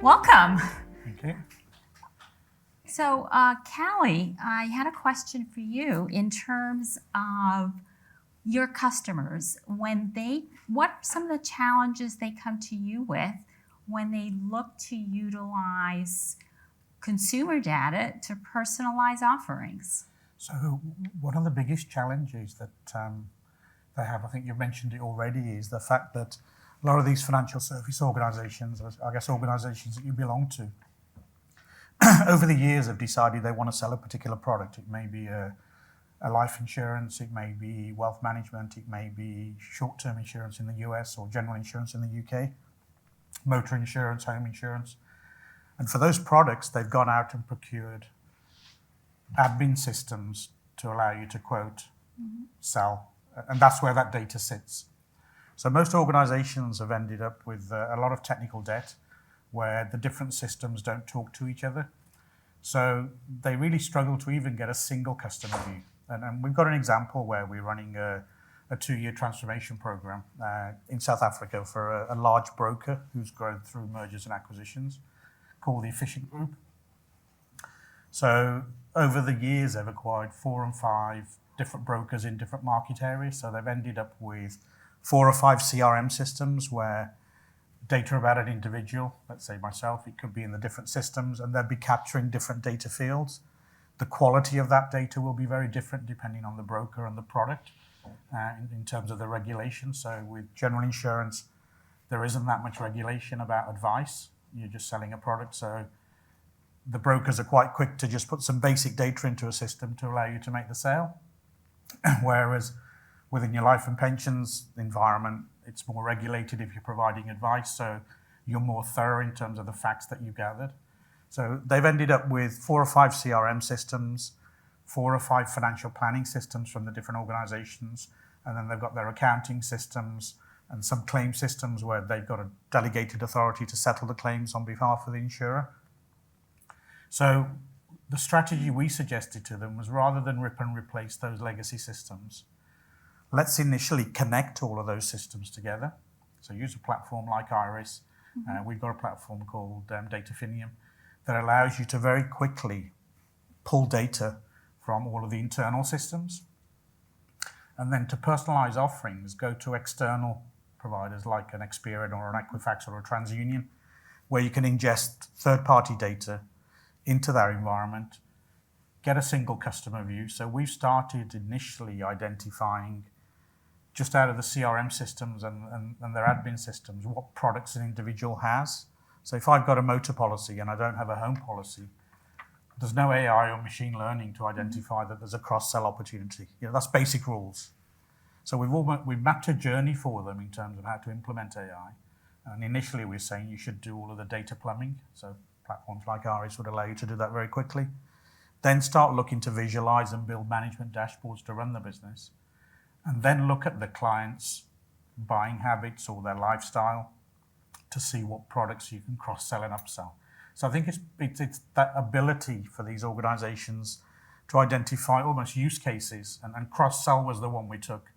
Welcome. Okay. So, Callie, I had a question for you in terms of your customers. What are some of the challenges they come to you with when they look to utilize consumer data to personalize offerings? So one of the biggest challenges that they have, I think you've mentioned it already, is the fact that a lot of these financial service organizations, I guess organizations that you belong to, over the years have decided they want to sell a particular product. It may be a life insurance, it may be wealth management, it may be short-term insurance in the US or general insurance in the UK, motor insurance, home insurance. And for those products, they've gone out and procured admin systems to allow you to quote, sell, and that's where that data sits. So most organizations have ended up with a lot of technical debt where the different systems don't talk to each other. So they really struggle to even get a single customer view. And we've got an example where we're running a 2-year transformation program in South Africa for a large broker who's grown through mergers and acquisitions called the Efficient Group. So over the years, they've acquired 4 and 5 different brokers in different market areas. So they've ended up with 4 or 5 CRM systems where data about an individual, let's say myself, it could be in the different systems, and they'll be capturing different data fields. The quality of that data will be very different depending on the broker and the product in terms of the regulation. So with general insurance, there isn't that much regulation about advice. You're just selling a product. So the brokers are quite quick to just put some basic data into a system to allow you to make the sale. Whereas within your life and pensions environment, it's more regulated if you're providing advice, so you're more thorough in terms of the facts that you gathered. So they've ended up with 4 or 5 CRM systems, 4 or 5 financial planning systems from the different organizations, and then they've got their accounting systems and some claim systems where they've got a delegated authority to settle the claims on behalf of the insurer. So the strategy we suggested to them was, rather than rip and replace those legacy systems, let's initially connect all of those systems together. So use a platform like Iris. We've got a platform called Datafinium that allows you to very quickly pull data from all of the internal systems. And then to personalize offerings, go to external providers like an Experian or an Equifax or a TransUnion, where you can ingest third-party data into their environment, get a single customer view. So we've started initially identifying, just out of the CRM systems and their admin systems, what products an individual has. So if I've got a motor policy and I don't have a home policy, there's no AI or machine learning to identify that there's a cross-sell opportunity. That's basic rules. So we've mapped a journey for them in terms of how to implement AI. And initially we're saying you should do all of the data plumbing. So platforms like Iris would allow you to do that very quickly. Then start looking to visualize and build management dashboards to run the business. And then look at the client's buying habits or their lifestyle to see what products you can cross-sell and upsell. So I think it's that ability for these organizations to identify almost use cases, and cross-sell was the one we took,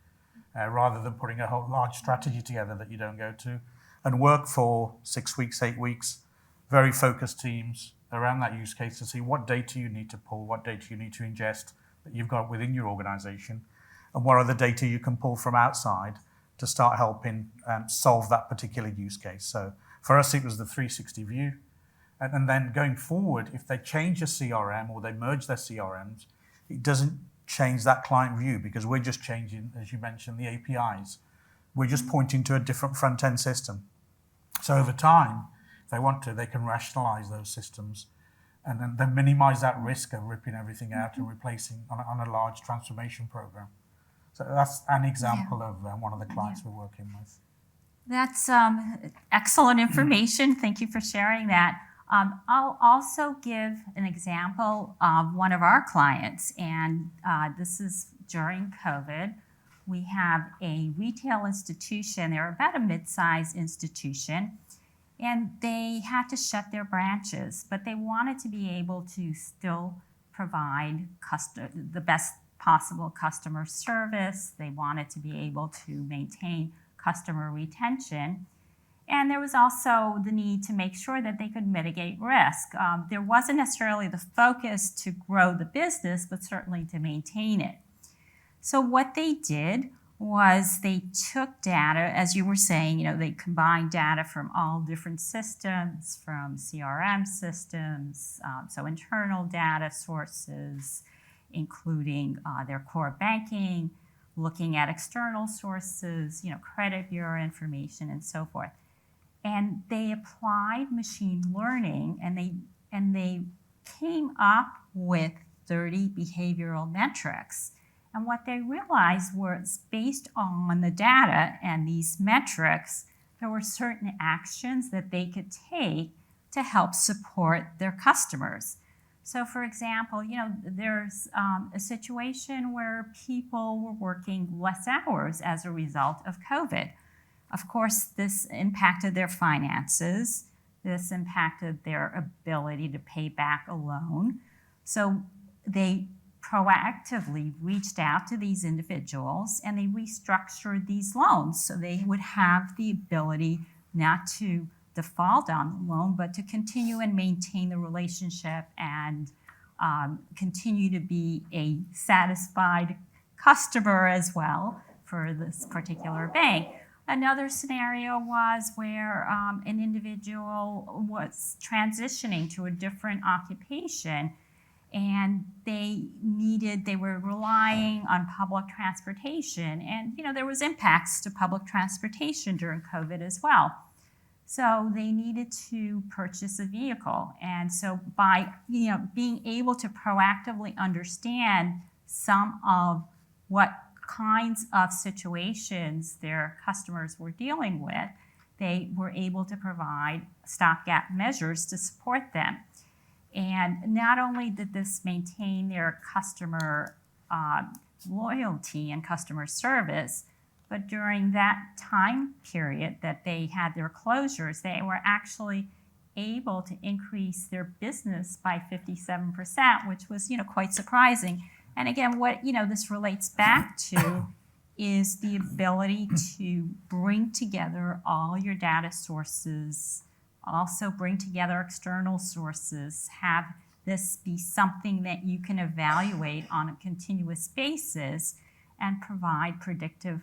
rather than putting a whole large strategy together that you don't go to, and work for 6 weeks, 8 weeks, very focused teams around that use case to see what data you need to pull, what data you need to ingest that you've got within your organization, and what are the data you can pull from outside to start helping solve that particular use case. So for us, it was the 360 view. And then going forward, if they change a CRM or they merge their CRMs, it doesn't change that client view because we're just changing, as you mentioned, the APIs. We're just pointing to a different front-end system. So over time, if they want to, they can rationalize those systems and then minimize that risk of ripping everything out and replacing on a large transformation program. So that's an example of one of the clients we're working with. That's excellent information. Thank you for sharing that. I'll also give an example of one of our clients, and this is during COVID. We have a retail institution. They're about a mid-sized institution, and they had to shut their branches, but they wanted to be able to still provide the best possible customer service. They wanted to be able to maintain customer retention. And there was also the need to make sure that they could mitigate risk. There wasn't necessarily the focus to grow the business, but certainly to maintain it. So what they did was they took data, as you were saying, they combined data from all different systems, from CRM systems, so internal data sources, including their core banking, looking at external sources, credit bureau information, and so forth. And they applied machine learning, and they came up with 30 behavioral metrics. And what they realized was, based on the data and these metrics, there were certain actions that they could take to help support their customers. So, for example, there's a situation where people were working less hours as a result of COVID. Of course, this impacted their finances. This impacted their ability to pay back a loan. So they proactively reached out to these individuals and they restructured these loans so they would have the ability not to default on the loan, but to continue and maintain the relationship and continue to be a satisfied customer as well for this particular bank. Another scenario was where an individual was transitioning to a different occupation, and they were relying on public transportation, and there was impacts to public transportation during COVID as well. So they needed to purchase a vehicle. And so by being able to proactively understand some of what kinds of situations their customers were dealing with, they were able to provide stopgap measures to support them. And not only did this maintain their customer loyalty and customer service, but during that time period that they had their closures, they were actually able to increase their business by 57%, which was, quite surprising. And again, what, this relates back to is the ability to bring together all your data sources, also bring together external sources, have this be something that you can evaluate on a continuous basis, and provide predictive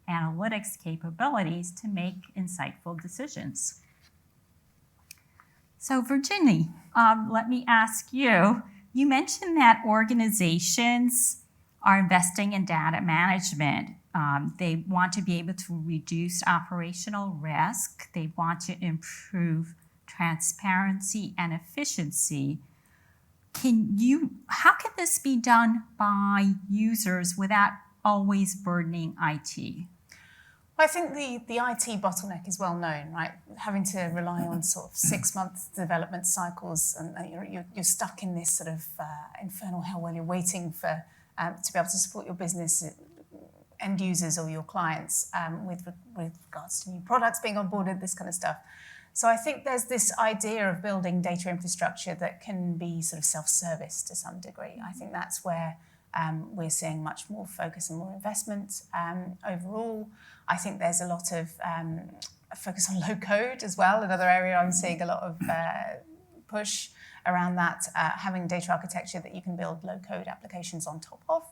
analytics capabilities to make insightful decisions. So Virginie, let me ask you, you mentioned that organizations are investing in data management. They want to be able to reduce operational risk. They want to improve transparency and efficiency. How can this be done by users without always burdening IT? Well, I think the IT bottleneck is well known, right? Having to rely on sort of 6-month development cycles, and you're stuck in this sort of infernal hell while you're waiting for to be able to support your business end users or your clients with regards to new products being onboarded, this kind of stuff. So I think there's this idea of building data infrastructure that can be sort of self-service to some degree. I think that's where we're seeing much more focus and more investment overall. I think there's a lot of focus on low code as well. Another area I'm seeing a lot of push around that, having data architecture that you can build low code applications on top of.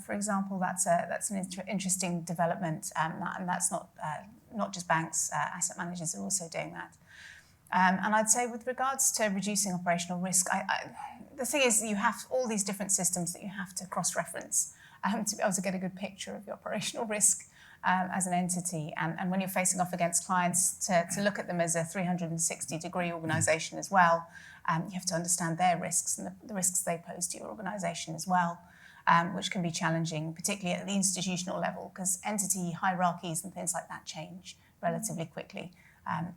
For example, that's an interesting development, and that's not just banks, asset managers are also doing that. And I'd say with regards to reducing operational risk, the thing is you have all these different systems that you have to cross-reference to be able to get a good picture of your operational risk as an entity. And when you're facing off against clients, to look at them as a 360-degree organisation as well, you have to understand their risks and the risks they pose to your organisation as well, which can be challenging, particularly at the institutional level, because entity hierarchies and things like that change relatively quickly.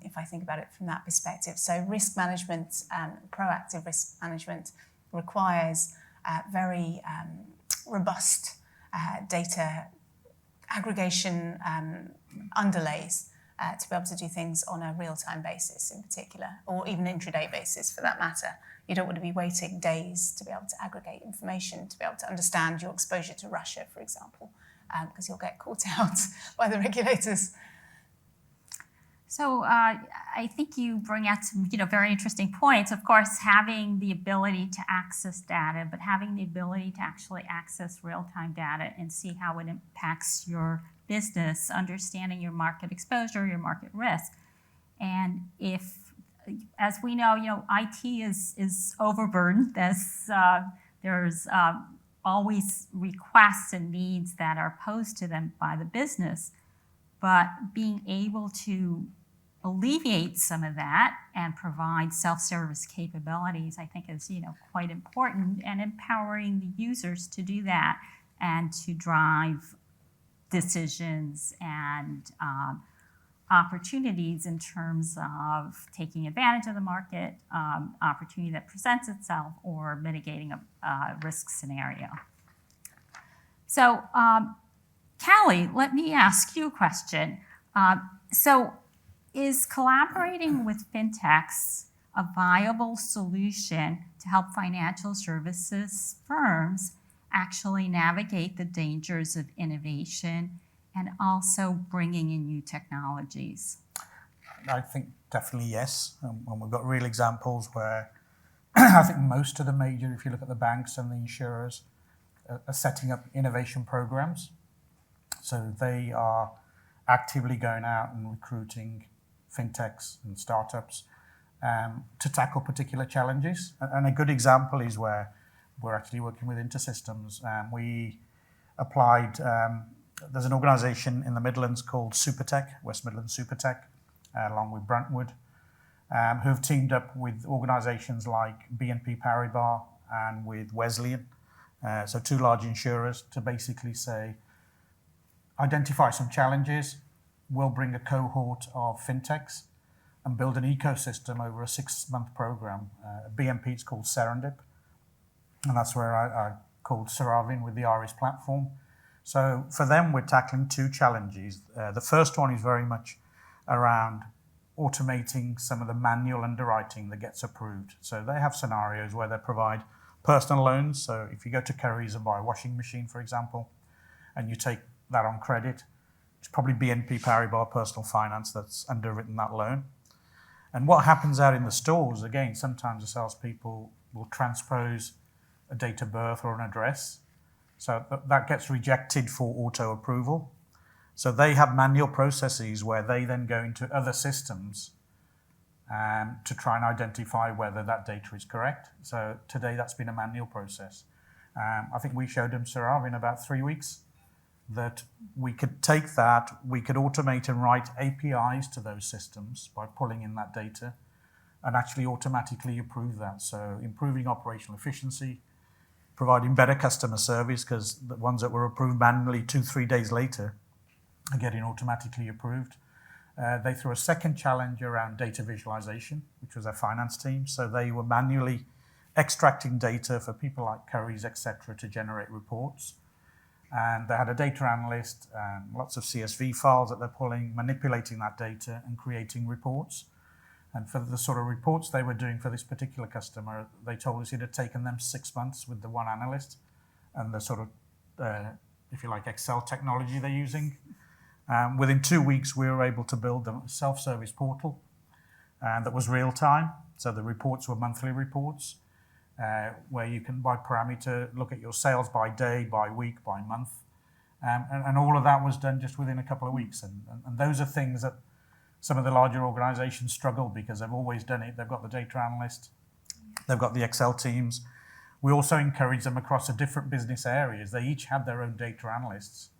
If I think about it from that perspective. So risk management, proactive risk management requires very robust data aggregation underlays to be able to do things on a real-time basis in particular, or even intraday basis for that matter. You don't want to be waiting days to be able to aggregate information, to be able to understand your exposure to Russia, for example, because you'll get caught out by the regulators. So I think you bring out some, very interesting points. Of course, having the ability to access data, but having the ability to actually access real-time data and see how it impacts your business, understanding your market exposure, your market risk. And if, as we know, IT is overburdened. There's always requests and needs that are posed to them by the business. But being able to alleviate some of that and provide self-service capabilities, I think is, quite important, and empowering the users to do that and to drive decisions and opportunities in terms of taking advantage of the market, opportunity that presents itself, or mitigating a risk scenario. So, Callie, let me ask you a question. So is collaborating with fintechs a viable solution to help financial services firms actually navigate the dangers of innovation and also bringing in new technologies? I think definitely yes. And we've got real examples where I think most of the major, if you look at the banks and the insurers, are setting up innovation programs. So they are actively going out and recruiting fintechs and startups to tackle particular challenges. And a good example is where we're actually working with InterSystems. We applied, there's an organization in the Midlands called Supertech, West Midlands Supertech, along with Brentwood, who have teamed up with organizations like BNP Paribas and with Wesleyan, so two large insurers, to basically say, identify some challenges, we'll bring a cohort of fintechs and build an ecosystem over a 6-month program. BNP, it's called Serendip, and that's where I called Saravin with the Iris platform. So for them, we're tackling two challenges. The first one is very much around automating some of the manual underwriting that gets approved. So they have scenarios where they provide personal loans. So if you go to Currys and buy a washing machine, for example, and you take that on credit, it's probably BNP Paribas Personal Finance that's underwritten that loan. And what happens out in the stores, again, sometimes the salespeople will transpose a date of birth or an address. So that gets rejected for auto approval. So they have manual processes where they then go into other systems to try and identify whether that data is correct. So today that's been a manual process. I think we showed them, Sarav, in about 3 weeks, that we could take that, we could automate and write APIs to those systems by pulling in that data and actually automatically approve that. So improving operational efficiency, providing better customer service, because the ones that were approved manually 2-3 days later are getting automatically approved. They threw a second challenge around data visualization, which was their finance team. So they were manually extracting data for people like Currys, etc., to generate reports. And they had a data analyst, lots of CSV files that they're pulling, manipulating that data and creating reports. And for the sort of reports they were doing for this particular customer, they told us it had taken them 6 months with the one analyst and the sort of, if you like, Excel technology they're using. Within 2 weeks, we were able to build a self-service portal that was real time. So the reports were monthly reports, where you can, by parameter, look at your sales by day, by week, by month. And all of that was done just within a couple of weeks. And those are things that some of the larger organizations struggle because they've always done it. They've got the data analyst, they've got the Excel teams. We also encourage them across the different business areas. They each had their own data analysts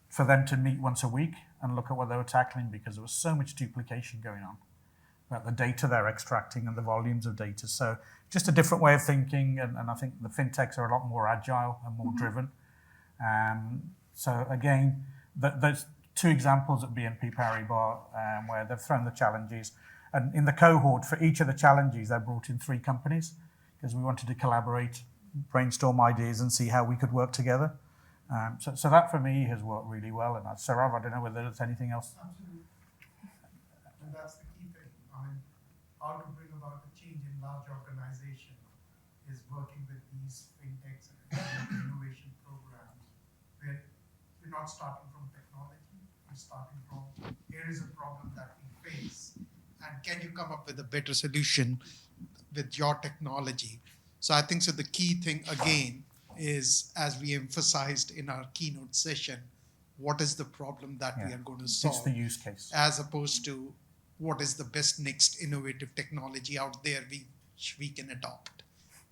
for them to meet once a week and look at what they were tackling, because there was so much duplication going on about the data they're extracting and the volumes of data. So just a different way of thinking, and I think the fintechs are a lot more agile and more driven. So again, those two examples at BNP Paribas where they've thrown the challenges, and in the cohort for each of the challenges, they brought in 3 companies because we wanted to collaborate, brainstorm ideas and see how we could work together. So that for me has worked really well. And Sarav, I don't know whether there's anything else. Absolutely. And that's the key thing. I mean, how to bring about a change in large organization is working with these fintechs and innovation programs where you're not starting from technology, we're starting from. Here is a problem that we face, and can you come up with a better solution with your technology? So I think so the key thing again is, as we emphasized in our keynote session, what is the problem that we are going to solve? It's the use case. As opposed to what is the best next innovative technology out there which we can adopt.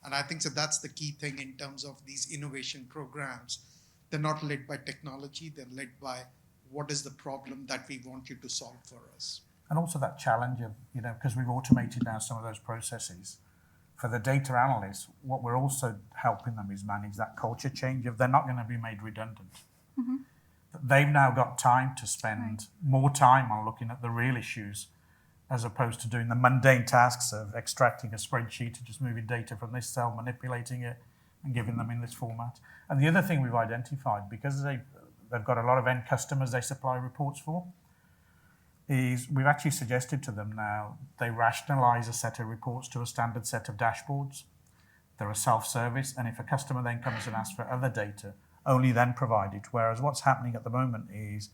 And I think so that's the key thing in terms of these innovation programs. They're not led by technology, they're led by what is the problem that we want you to solve for us. And also that challenge of, because we've automated now some of those processes, for the data analysts, what we're also helping them is manage that culture change of they're not going to be made redundant. Mm-hmm. They've now got time to spend more time on looking at the real issues as opposed to doing the mundane tasks of extracting a spreadsheet and just moving data from this cell, manipulating it and giving them in this format. And the other thing we've identified, because they've got a lot of end customers they supply reports for, is we've actually suggested to them now they rationalize a set of reports to a standard set of dashboards. They're a self-service, and if a customer then comes and asks for other data, only then provide it. Whereas what's happening at the moment is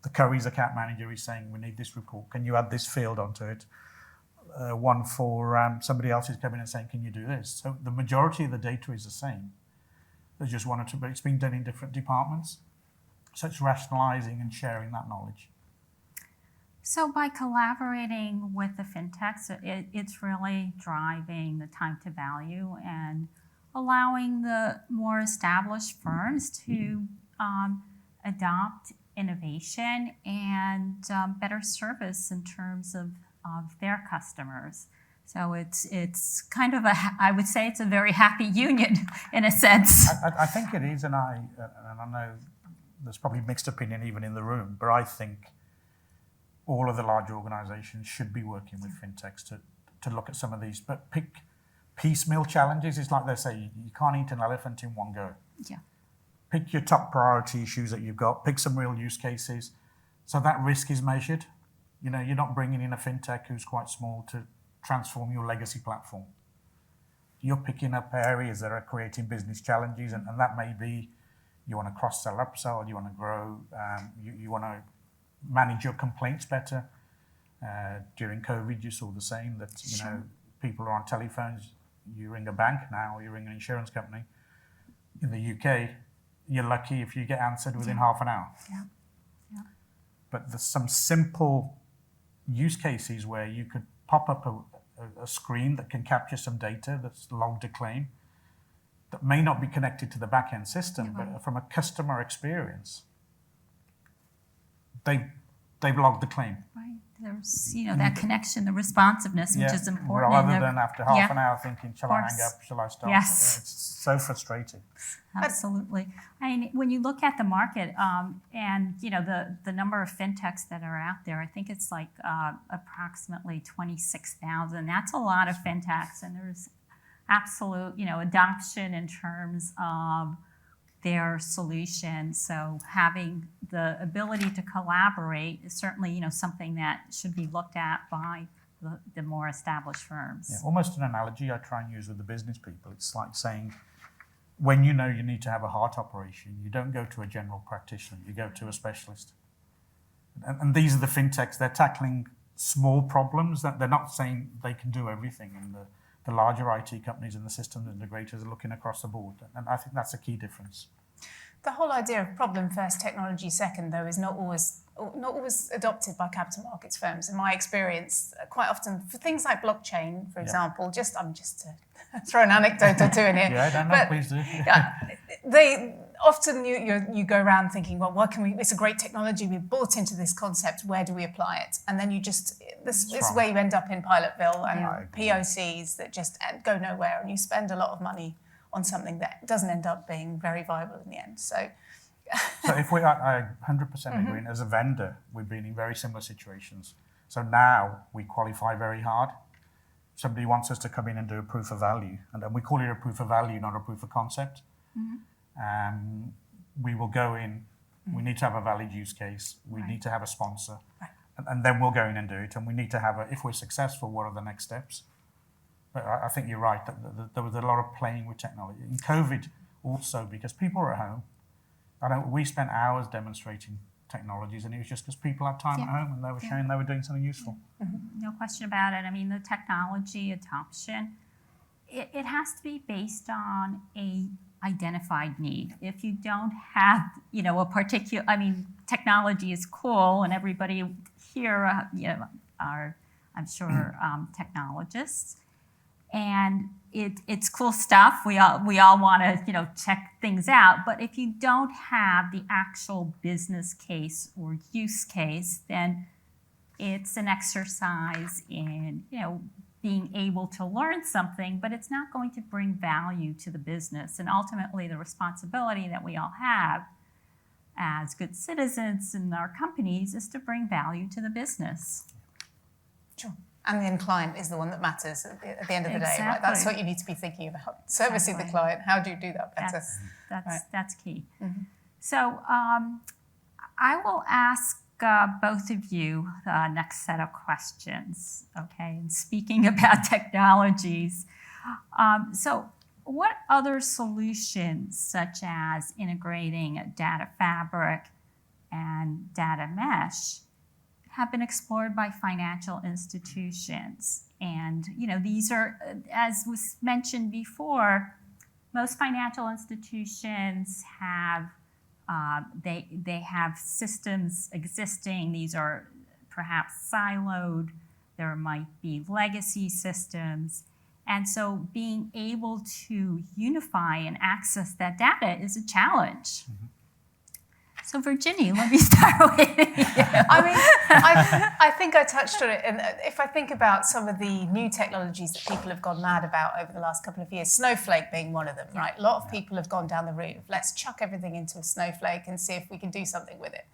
the Currys account manager is saying, we need this report, can you add this field onto it? One for somebody else is coming and saying, can you do this? So the majority of the data is the same. There's just one or two, but it's being done in different departments. So it's rationalizing and sharing that knowledge. So by collaborating with the fintechs, it's really driving the time to value and allowing the more established firms to adopt innovation and better service in terms of their customers. So it's kind of I would say it's a very happy union in a sense. I think it is, and I know there's probably mixed opinion even in the room, but I think all of the large organizations should be working with fintechs to look at some of these, but pick piecemeal challenges. It's like they say, you can't eat an elephant in one go. Yeah. Pick your top priority issues that you've got, pick some real use cases, so that risk is measured. You're not bringing in a fintech who's quite small to transform your legacy platform. You're picking up areas that are creating business challenges, and that may be you want to cross-sell, upsell, you want to grow, you want to manage your complaints better. During COVID, you saw the same, that people are on telephones. You ring a bank now, or you ring an insurance company. In the UK, you're lucky if you get answered within half an hour. Yeah. Yeah. But there's some simple use cases where you could pop up a screen that can capture some data that's logged a claim that may not be connected to the back-end system, but from a customer experience, they've logged the claim. Right. There's that connection, the responsiveness, which is important. Rather than after half an hour thinking, shall I hang up, shall I stop? Yes. It's so frustrating. Absolutely. When you look at the market and the number of fintechs that are out there, I think it's like approximately 26,000. That's a lot of fintechs, and there's absolute adoption in terms of their solution. So having the ability to collaborate is certainly something that should be looked at by the more established firms. Yeah, almost an analogy I try and use with the business people. It's like saying, when you need to have a heart operation, you don't go to a general practitioner, you go to a specialist. And these are the fintechs. They're tackling small problems. That they're not saying they can do everything. And the larger IT companies and the systems integrators are looking across the board. And I think that's a key difference. The whole idea of problem first, technology second, though, is not always adopted by capital markets firms. In my experience, quite often for things like blockchain, for example, I'm just to throw an anecdote or two in here. Yeah, please do. They often you go around thinking, well, what can we? It's a great technology. We've bought into this concept. Where do we apply it? And then this is where you end up in Pilotville and POCs that just go nowhere, and you spend a lot of money on something that doesn't end up being very viable in the end. So if I 100% agree. And as a vendor, we've been in very similar situations. So now we qualify very hard. Somebody wants us to come in and do a proof of value, and we call it a proof of value, not a proof of concept. We will go in, we need to have a valid use case, we need to have a sponsor, and then we'll go in and do it. And we need to have if we're successful, what are the next steps? But I think you're right, that there was a lot of playing with technology. In COVID also, because people were at home, we spent hours demonstrating technologies, and it was just because people had time at Yeah. home and they were showing they were doing something useful. No question about it. I mean, the technology adoption, it has to be based on a identified need. If you don't have, a particular, I mean, technology is cool, and everybody here, are, I'm sure, technologists, and it's cool stuff. We all want to, check things out. But if you don't have the actual business case or use case, then it's an exercise in, being able to learn something, but it's not going to bring value to the business. And ultimately, the responsibility that we all have as good citizens in our companies is to bring value to the business. Sure. And the end client is the one that matters at the end of the day, right? That's Exactly. what you need to be thinking about. Servicing the Exactly. client, how do you do that better? That's key. So I will ask both of you the next set of questions, okay? And speaking about technologies, so what other solutions, such as integrating a data fabric and data mesh, have been explored by financial institutions? And, these are, as was mentioned before, most financial institutions have they have systems existing. These are perhaps siloed. There might be legacy systems. And so being able to unify and access that data is a challenge. So Virginie, let me start with you. I mean, I think I touched on it. And if I think about some of the new technologies that people have gone mad about over the last couple of years, Snowflake being one of them, right? A lot of people have gone down the route of let's chuck everything into a Snowflake and see if we can do something with it.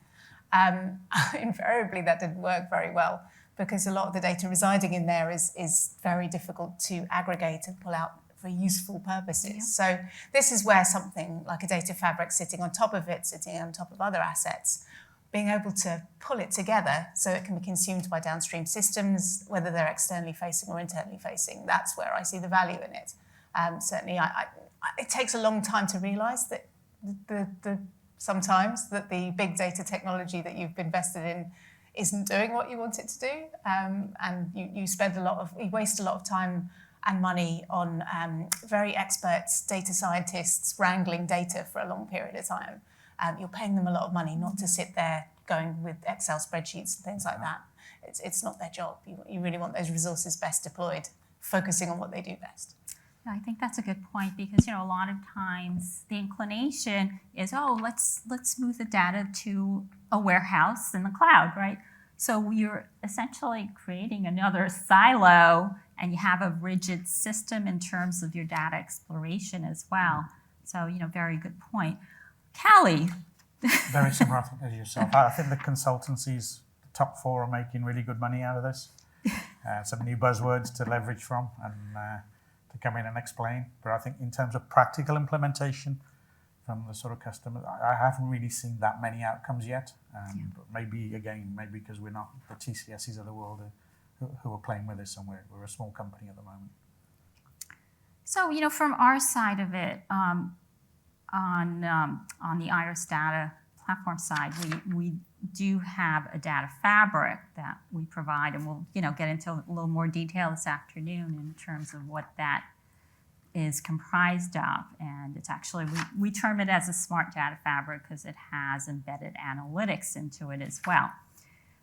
Invariably, that didn't work very well because a lot of the data residing in there is very difficult to aggregate and pull out for useful purposes. Yeah. So this is where something like a data fabric sitting on top of it, sitting on top of other assets, being able to pull it together so it can be consumed by downstream systems, whether they're externally facing or internally facing. That's where I see the value in it. Certainly, it takes a long time to realise that sometimes that the big data technology that you've invested in isn't doing what you want it to do, and you waste a lot of time and money on very expert data scientists wrangling data for a long period of time. You're paying them a lot of money not to sit there going with Excel spreadsheets and things like that. It's not their job. You really want those resources best deployed, focusing on what they do best. Yeah, I think that's a good point because a lot of times the inclination is, let's move the data to a warehouse in the cloud, right? So you're essentially creating another silo, and you have a rigid system in terms of your data exploration as well. So very good point. Callie. Very similar, I think, as yourself. I think the consultancies, the top four, are making really good money out of this. Some new buzzwords to leverage from and to come in and explain. But I think in terms of practical implementation from the sort of customer, I haven't really seen that many outcomes yet. But maybe because we're not the TCSs of the world who are playing with this, and we're a small company at the moment. So from our side of it, on the Iris Data platform side, we do have a data fabric that we provide, and we'll get into a little more detail this afternoon in terms of what that is comprised of. And it's actually, we term it as a smart data fabric because it has embedded analytics into it as well.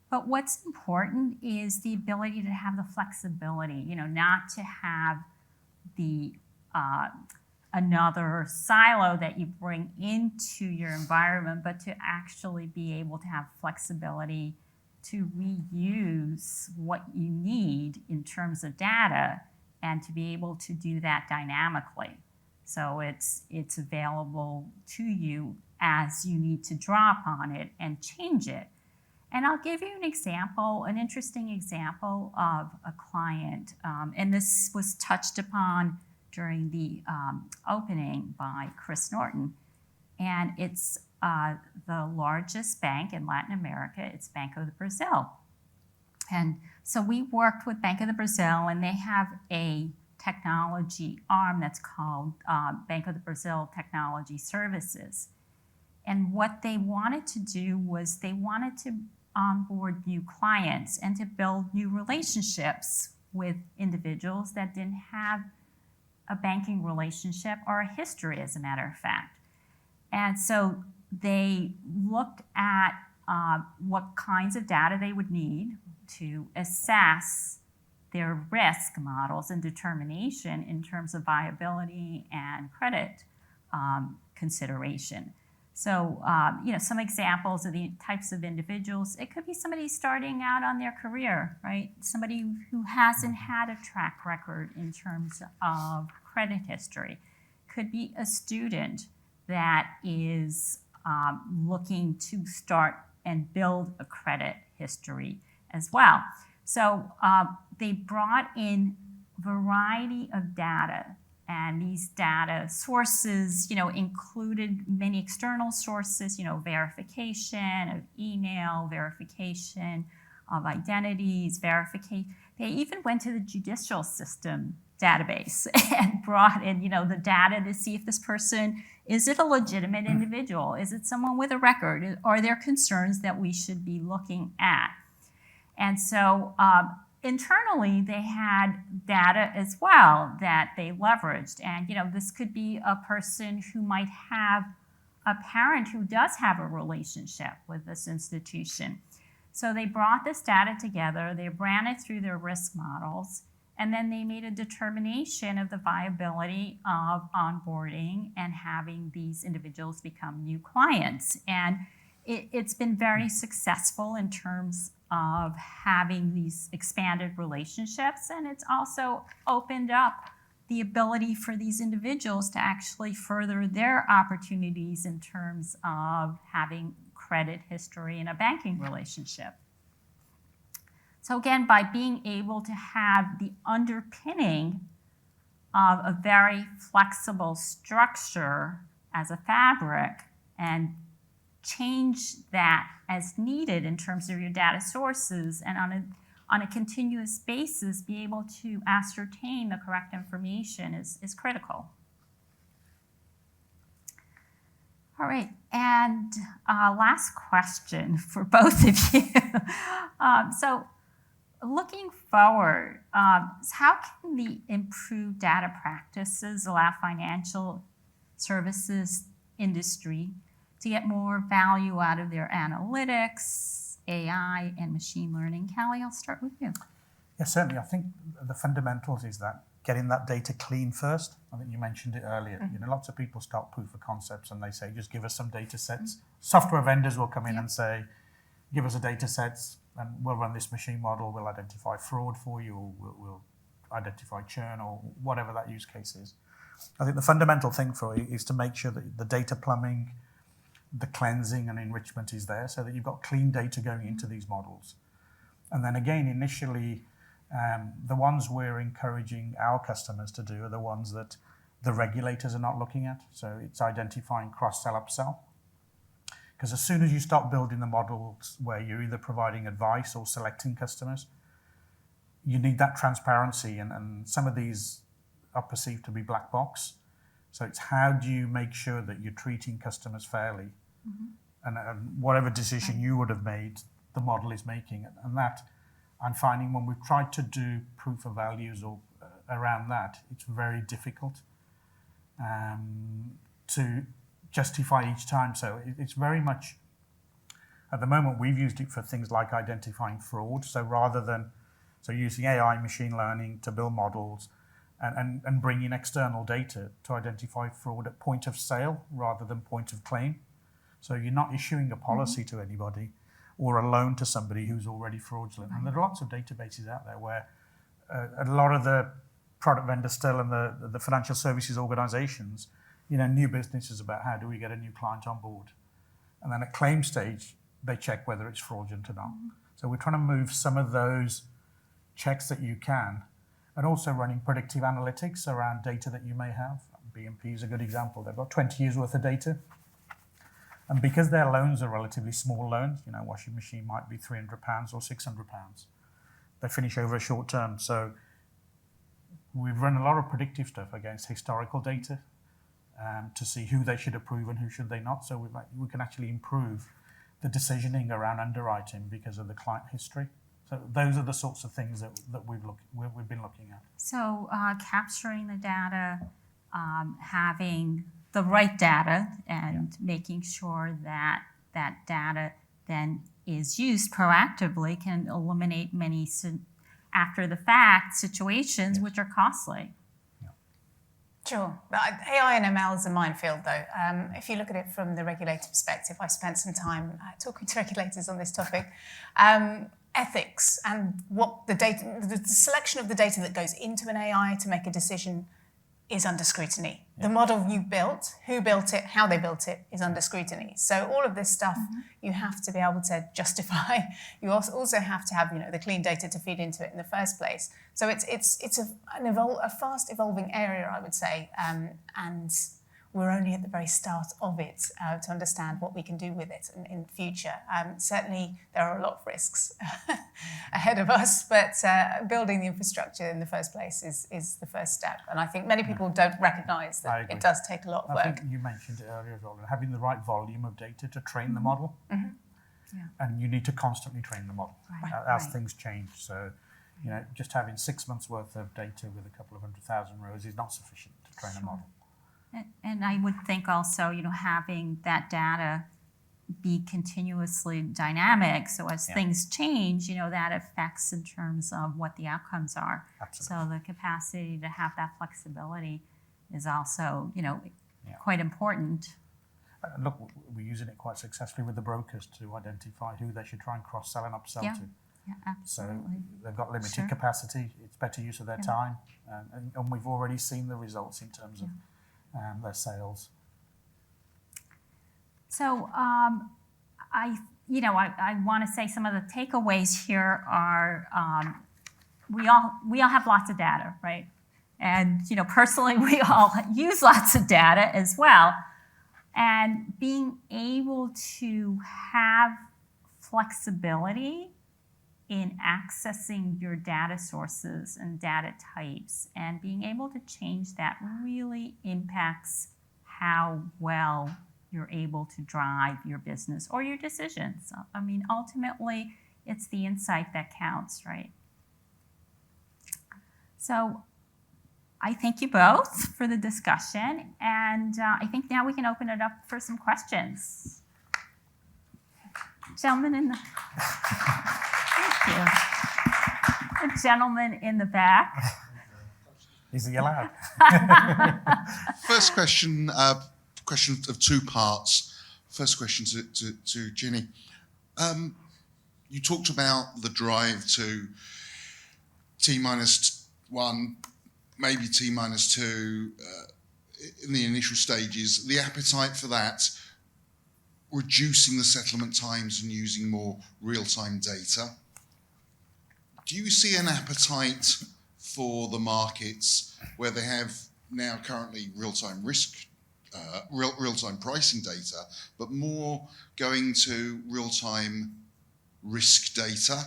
But what's important is the ability to have the flexibility, not to have the another silo that you bring into your environment, but to actually be able to have flexibility to reuse what you need in terms of data and to be able to do that dynamically. So it's available to you as you need to draw upon it and change it. And I'll give you an interesting example of a client, and this was touched upon during the opening by Chris Norton. And it's the largest bank in Latin America. It's Banco do Brasil. And so we worked with Banco do Brasil, and they have a technology arm that's called Banco do Brasil Technology Services. And what they wanted to do was they wanted to onboard new clients and to build new relationships with individuals that didn't have a banking relationship or a history, as a matter of fact. And so they looked at what kinds of data they would need to assess their risk models and determination in terms of viability and credit consideration. So, some examples of the types of individuals, it could be somebody starting out on their career, right? Somebody who hasn't had a track record in terms of credit history. Could be a student that is looking to start and build a credit history as well. So they brought in a variety of data. And these data sources, included many external sources, verification of email, verification of identities, verification. They even went to the judicial system database and brought in, the data to see if this person, is it a legitimate individual? Is it someone with a record? Are there concerns that we should be looking at? And so, internally, they had data as well that they leveraged. And, this could be a person who might have a parent who does have a relationship with this institution. So they brought this data together, they ran it through their risk models, and then they made a determination of the viability of onboarding and having these individuals become new clients. And it's been very successful in terms of having these expanded relationships, and it's also opened up the ability for these individuals to actually further their opportunities in terms of having credit history and a banking relationship. So again, by being able to have the underpinning of a very flexible structure as a fabric and change that as needed in terms of your data sources, and on a continuous basis be able to ascertain the correct information is critical. All right, and last question for both of you. So looking forward, how can the improved data practices allow financial services industry to get more value out of their analytics, AI, and machine learning? Callie, I'll start with you. Yeah, certainly. I think the fundamentals is that getting that data clean first. I think you mentioned it earlier. Mm-hmm. Lots of people start proof of concepts and they say, just give us some data sets. Mm-hmm. Software vendors will come in and say, give us a data sets and we'll run this machine model, we'll identify fraud for you, or we'll identify churn, or whatever that use case is. I think the fundamental thing for you is to make sure that the data plumbing, the cleansing and enrichment is there so that you've got clean data going into these models. And then again, initially, the ones we're encouraging our customers to do are the ones that the regulators are not looking at. So it's identifying cross-sell, upsell. Because as soon as you start building the models where you're either providing advice or selecting customers, you need that transparency, and some of these are perceived to be black box. So it's how do you make sure that you're treating customers fairly, and whatever decision you would have made, the model is making. And that, I'm finding when we've tried to do proof of values or around that, it's very difficult to justify each time. So it's very much, at the moment, we've used it for things like identifying fraud. So rather than, using AI, machine learning to build models, and bring in external data to identify fraud at point of sale rather than point of claim. So you're not issuing a policy to anybody or a loan to somebody who's already fraudulent. And there are lots of databases out there where a lot of the product vendors still and the financial services organizations, new business is about how do we get a new client on board. And then at claim stage, they check whether it's fraudulent or not. So we're trying to move some of those checks that you can, and also running predictive analytics around data that you may have. BNP is a good example. They've got 20 years worth of data. And because their loans are relatively small loans, washing machine might be £300 or £600. They finish over a short term. So we've run a lot of predictive stuff against historical data. to see who they should approve and who should they not. So we can actually improve the decisioning around underwriting because of the client history. So those are the sorts of things that we've been looking at. So capturing the data, having the right data, and making sure that that data then is used proactively can eliminate many after the fact situations which are costly. Sure. But AI and ML is a minefield, though. If you look at it from the regulator perspective, I've spent some time talking to regulators on this topic. Ethics and what the data, the selection of the data that goes into an AI to make a decision is under scrutiny. The model you built, who built it, how they built it is under scrutiny. So all of this stuff you have to be able to justify. You also have to have the clean data to feed into it in the first place. So it's a fast evolving area, I would say, and we're only at the very start of it to understand what we can do with it in the future. Certainly, there are a lot of risks ahead of us, but building the infrastructure in the first place is the first step. And I think many people don't recognise that it does take a lot of work. I think you mentioned it earlier as well, having the right volume of data to train the model. And you need to constantly train the model as things change. So, just having 6 months worth of data with a couple of 100,000 rows is not sufficient to train a model. And I would think also, having that data be continuously dynamic, so as things change, that affects in terms of what the outcomes are. Absolutely. So the capacity to have that flexibility is also, quite important. Look, we're using it quite successfully with the brokers to identify who they should try and cross-sell and upsell to. Yeah, absolutely. So they've got limited capacity, it's better use of their time, and we've already seen the results in terms of their sales. So I want to say some of the takeaways here are we all have lots of data, right? And personally, we all use lots of data as well. And being able to have flexibility in accessing your data sources and data types, and being able to change that really impacts how well you're able to drive your business or your decisions. I mean, ultimately, it's the insight that counts, right? So I thank you both for the discussion, and I think now we can open it up for some questions. Gentlemen in the... Thank you. The gentleman in the back. Is he allowed? First question, question of two parts. First question to Ginny. You talked about the drive to T-1, maybe T-2 in the initial stages, the appetite for that, reducing the settlement times and using more real-time data. Do you see an appetite for the markets where they have now currently real-time risk, real-time pricing data, but more going to real-time risk data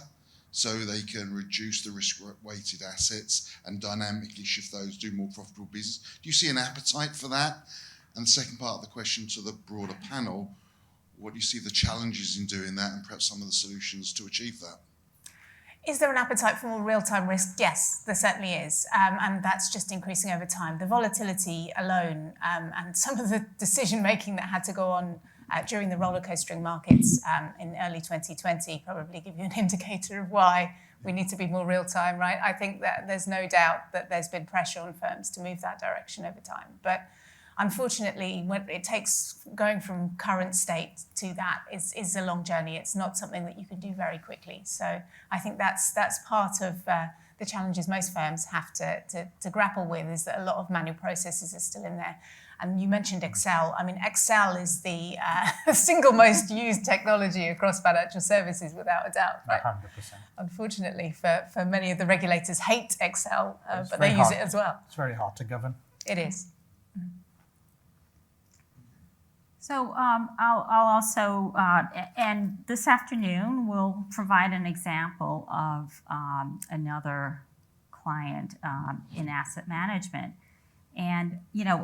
so they can reduce the risk-weighted assets and dynamically shift those, do more profitable business? Do you see an appetite for that? And the second part of the question to the broader panel, what do you see the challenges in doing that and perhaps some of the solutions to achieve that? Is there an appetite for more real-time risk? Yes, there certainly is. And that's just increasing over time. The volatility alone and some of the decision-making that had to go on during the roller coastering markets in early 2020 probably give you an indicator of why we need to be more real-time, right? I think that there's no doubt that there's been pressure on firms to move that direction over time. But unfortunately, when it takes going from current state to that is a long journey. It's not something that you can do very quickly. So I think that's part of the challenges most firms have to grapple with, is that a lot of manual processes are still in there. And you mentioned Excel. I mean, Excel is the single most used technology across financial services, without a doubt. Right? 100%. Unfortunately, for many of the regulators hate Excel, but they use it as well. It's very hard to govern. It is. So I'll also, and this afternoon, we'll provide an example of another client in asset management. And,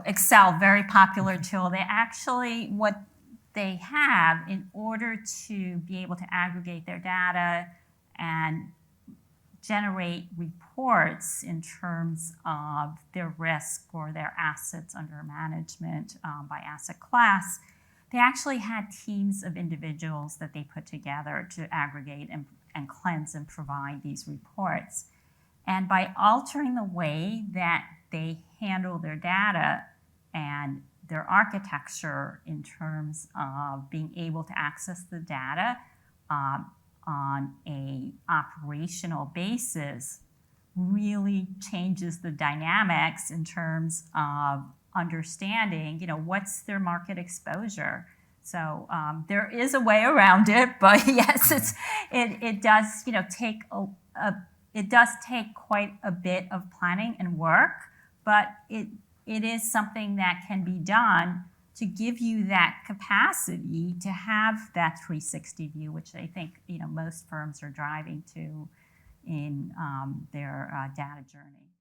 Excel, very popular tool. They actually, what they have in order to be able to aggregate their data and generate reports in terms of their risk or their assets under management by asset class, they actually had teams of individuals that they put together to aggregate and cleanse and provide these reports. And by altering the way that they handle their data and their architecture in terms of being able to access the data on a operational basis, really changes the dynamics in terms of understanding, what's their market exposure. So there is a way around it, but yes, it does, take it does take quite a bit of planning and work, but it is something that can be done to give you that capacity to have that 360 view, which I think most firms are driving to in their data journey.